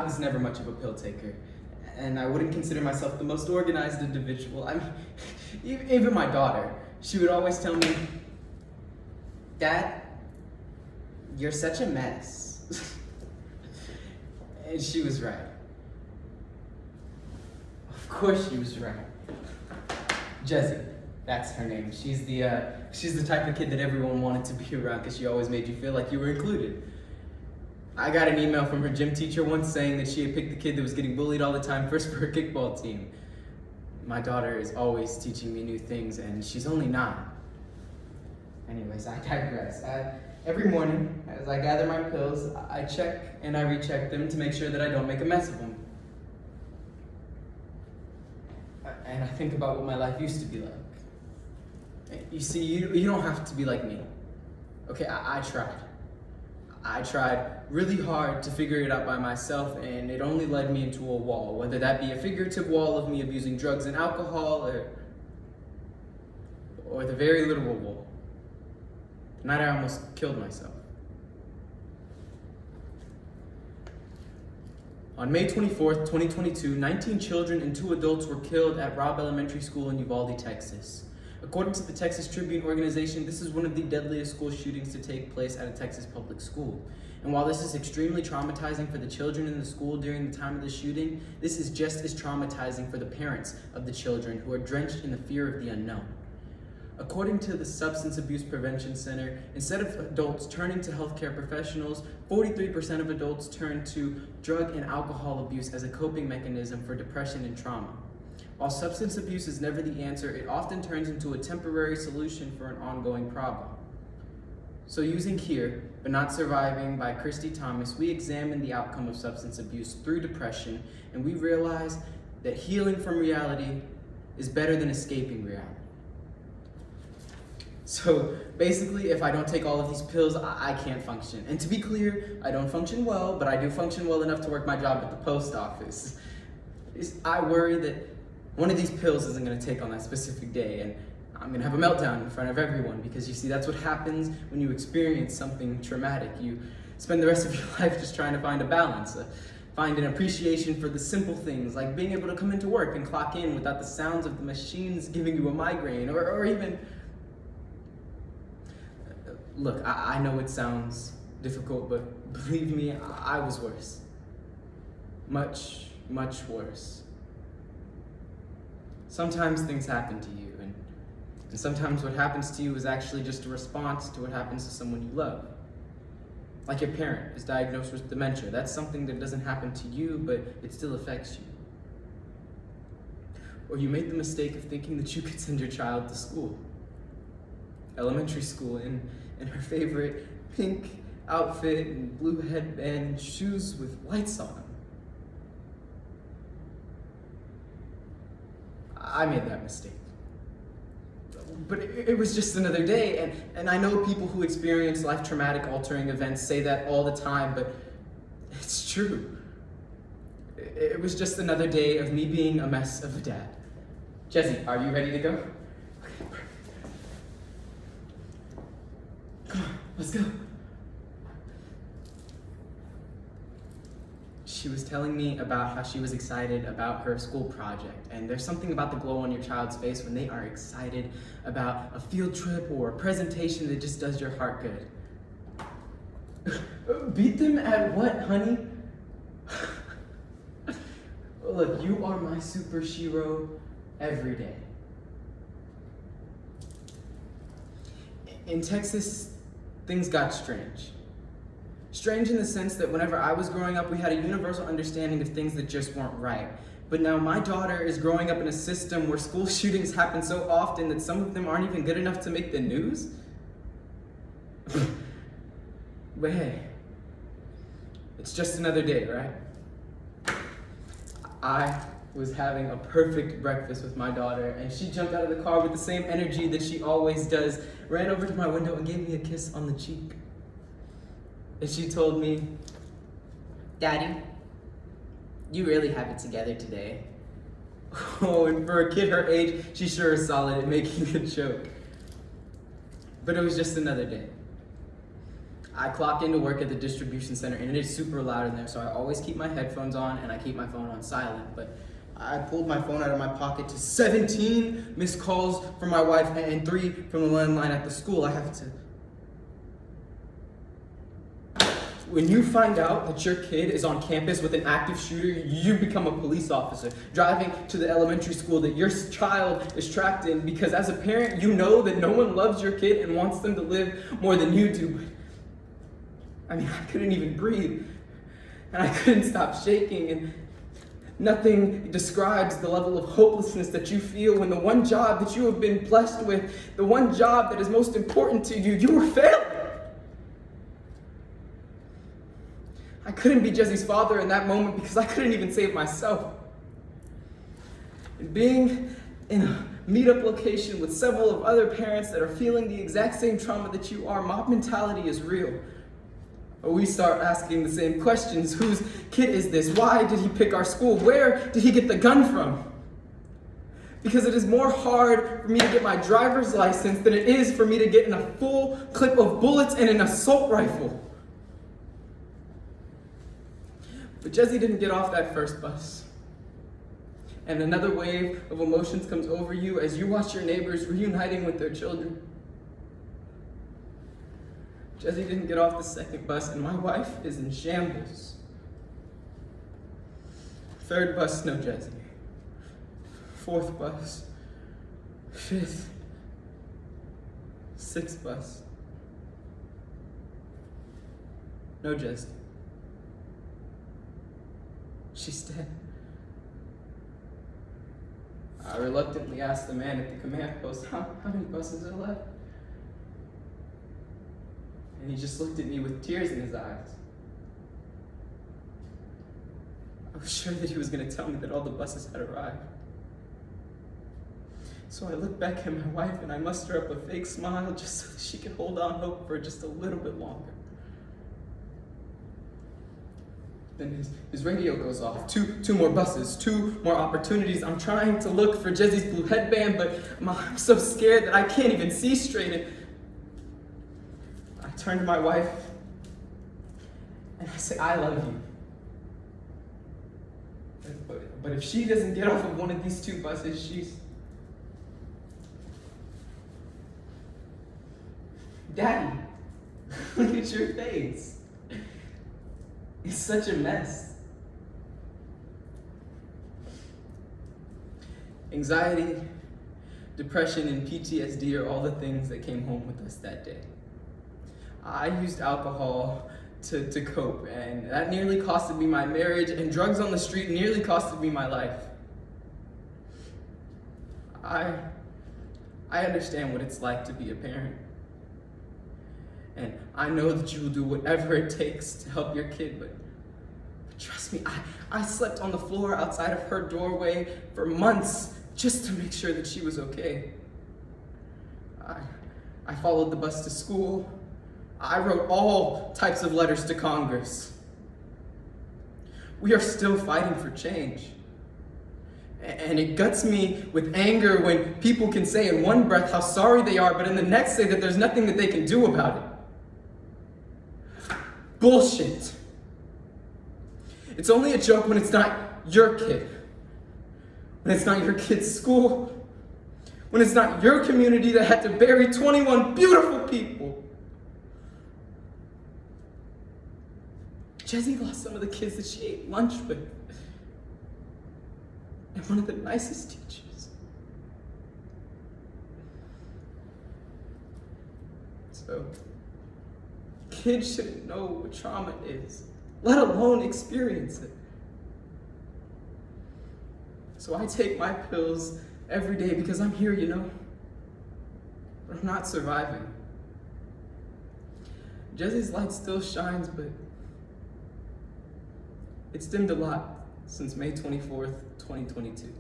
was never much of a pill taker, and I wouldn't consider myself the most organized individual. I mean, even my daughter, she would always tell me, "Dad, you're such a mess." And she was right. Of course she was right. Jessie, that's her name. She's the type of kid that everyone wanted to be around because she always made you feel like you were included. I got an email from her gym teacher once saying that she had picked the kid that was getting bullied all the time first for her kickball team. My daughter is always teaching me new things, and she's only 9. Anyways, I digress. Every morning, as I gather my pills, I check and I recheck them to make sure that I don't make a mess of them. And I think about what my life used to be like. You see, you don't have to be like me. Okay, I tried. I tried really hard to figure it out by myself, and it only led me into a wall, whether that be a figurative wall of me abusing drugs and alcohol, or the very literal wall. The night I almost killed myself. On May 24th, 2022, 19 children and 2 adults were killed at Robb Elementary School in Uvalde, Texas. According to the Texas Tribune organization, this is one of the deadliest school shootings to take place at a Texas public school. And while this is extremely traumatizing for the children in the school during the time of the shooting, this is just as traumatizing for the parents of the children who are drenched in the fear of the unknown. According to the Substance Abuse Prevention Center, instead of adults turning to healthcare professionals, 43% of adults turn to drug and alcohol abuse as a coping mechanism for depression and trauma. While substance abuse is never the answer, it often turns into a temporary solution for an ongoing problem. So using Here, But Not Surviving by Christy Thomas, we examine the outcome of substance abuse through depression, and we realize that healing from reality is better than escaping reality. So basically, if I don't take all of these pills, I can't function. And to be clear, I don't function well, but I do function well enough to work my job at the post office. I worry that one of these pills isn't gonna take on that specific day, and I'm gonna have a meltdown in front of everyone, because you see, that's what happens when you experience something traumatic. You spend the rest of your life just trying to find a balance, find an appreciation for the simple things, like being able to come into work and clock in without the sounds of the machines giving you a migraine, or even... Look, I know it sounds difficult, but believe me, I was worse. Much, much worse. Sometimes things happen to you, and sometimes what happens to you is actually just a response to what happens to someone you love. Like your parent is diagnosed with dementia. That's something that doesn't happen to you, but it still affects you. Or you made the mistake of thinking that you could send your child to school. Elementary school, in her favorite pink outfit and blue headband and shoes with lights on them. I made that mistake. But it was just another day, and I know people who experience life traumatic altering events say that all the time, but it's true. It was just another day of me being a mess of a dad. Jessie, are you ready to go? Come on, let's go. She was telling me about how she was excited about her school project, and there's something about the glow on your child's face when they are excited about a field trip or a presentation that just does your heart good. Beat them at what, honey? Look, you are my super shiro every day. In Texas, things got strange. Strange in the sense that whenever I was growing up, we had a universal understanding of things that just weren't right. But now my daughter is growing up in a system where school shootings happen so often that some of them aren't even good enough to make the news. But hey, it's just another day, right? I was having a perfect breakfast with my daughter, and she jumped out of the car with the same energy that she always does, ran over to my window and gave me a kiss on the cheek. And she told me, "Daddy, you really have it together today." Oh, and for a kid her age, she sure is solid at making a joke. But it was just another day. I clock into work at the distribution center and it is super loud in there, so I always keep my headphones on and I keep my phone on silent. But I pulled my phone out of my pocket to 17 missed calls from my wife and 3 from the landline at the school. I have to. When you find out that your kid is on campus with an active shooter, you become a police officer, driving to the elementary school that your child is trapped in, because as a parent, you know that no one loves your kid and wants them to live more than you do. But I couldn't even breathe, and I couldn't stop shaking, and nothing describes the level of hopelessness that you feel when the one job that you have been blessed with, the one job that is most important to you, you were failing. I couldn't be Jesse's father in that moment because I couldn't even save myself. And being in a meetup location with several of other parents that are feeling the exact same trauma that you are, mob mentality is real. We start asking the same questions. Whose kid is this? Why did he pick our school? Where did he get the gun from? Because it is more hard for me to get my driver's license than it is for me to get in a full clip of bullets and an assault rifle. But Jesse didn't get off that first bus. And another wave of emotions comes over you as you watch your neighbors reuniting with their children. Jesse didn't get off the second bus, and my wife is in shambles. Third bus, no Jesse. Fourth bus. Fifth. Sixth bus. No Jesse. She's dead. I reluctantly asked the man at the command post, how many buses are left? And he just looked at me with tears in his eyes. I was sure that he was going to tell me that all the buses had arrived. So I looked back at my wife and I muster up a fake smile just so that she could hold on hope for just a little bit longer. Then his radio goes off. Two more buses, 2 more opportunities. I'm trying to look for Jesse's blue headband, but I'm so scared that I can't even see straight. And I turn to my wife and I say, I love you. But if she doesn't get off of one of these 2 buses, she's... Daddy, look at your face. It's such a mess. Anxiety, depression, and PTSD are all the things that came home with us that day. I used alcohol to cope, and that nearly costed me my marriage, and drugs on the street nearly costed me my life. I understand what it's like to be a parent. And I know that you will do whatever it takes to help your kid, but trust me, I slept on the floor outside of her doorway for months just to make sure that she was okay. I followed the bus to school. I wrote all types of letters to Congress. We are still fighting for change. And it guts me with anger when people can say in one breath how sorry they are, but in the next say that there's nothing that they can do about it. Bullshit. It's only a joke when it's not your kid. When it's not your kid's school. When it's not your community that had to bury 21 beautiful people. Jessie lost some of the kids that she ate lunch with. And one of the nicest teachers. So, kids shouldn't know what trauma is, let alone experience it. So I take my pills every day because I'm here, you know, but I'm not surviving. Jessie's light still shines, but it's dimmed a lot since May 24th, 2022.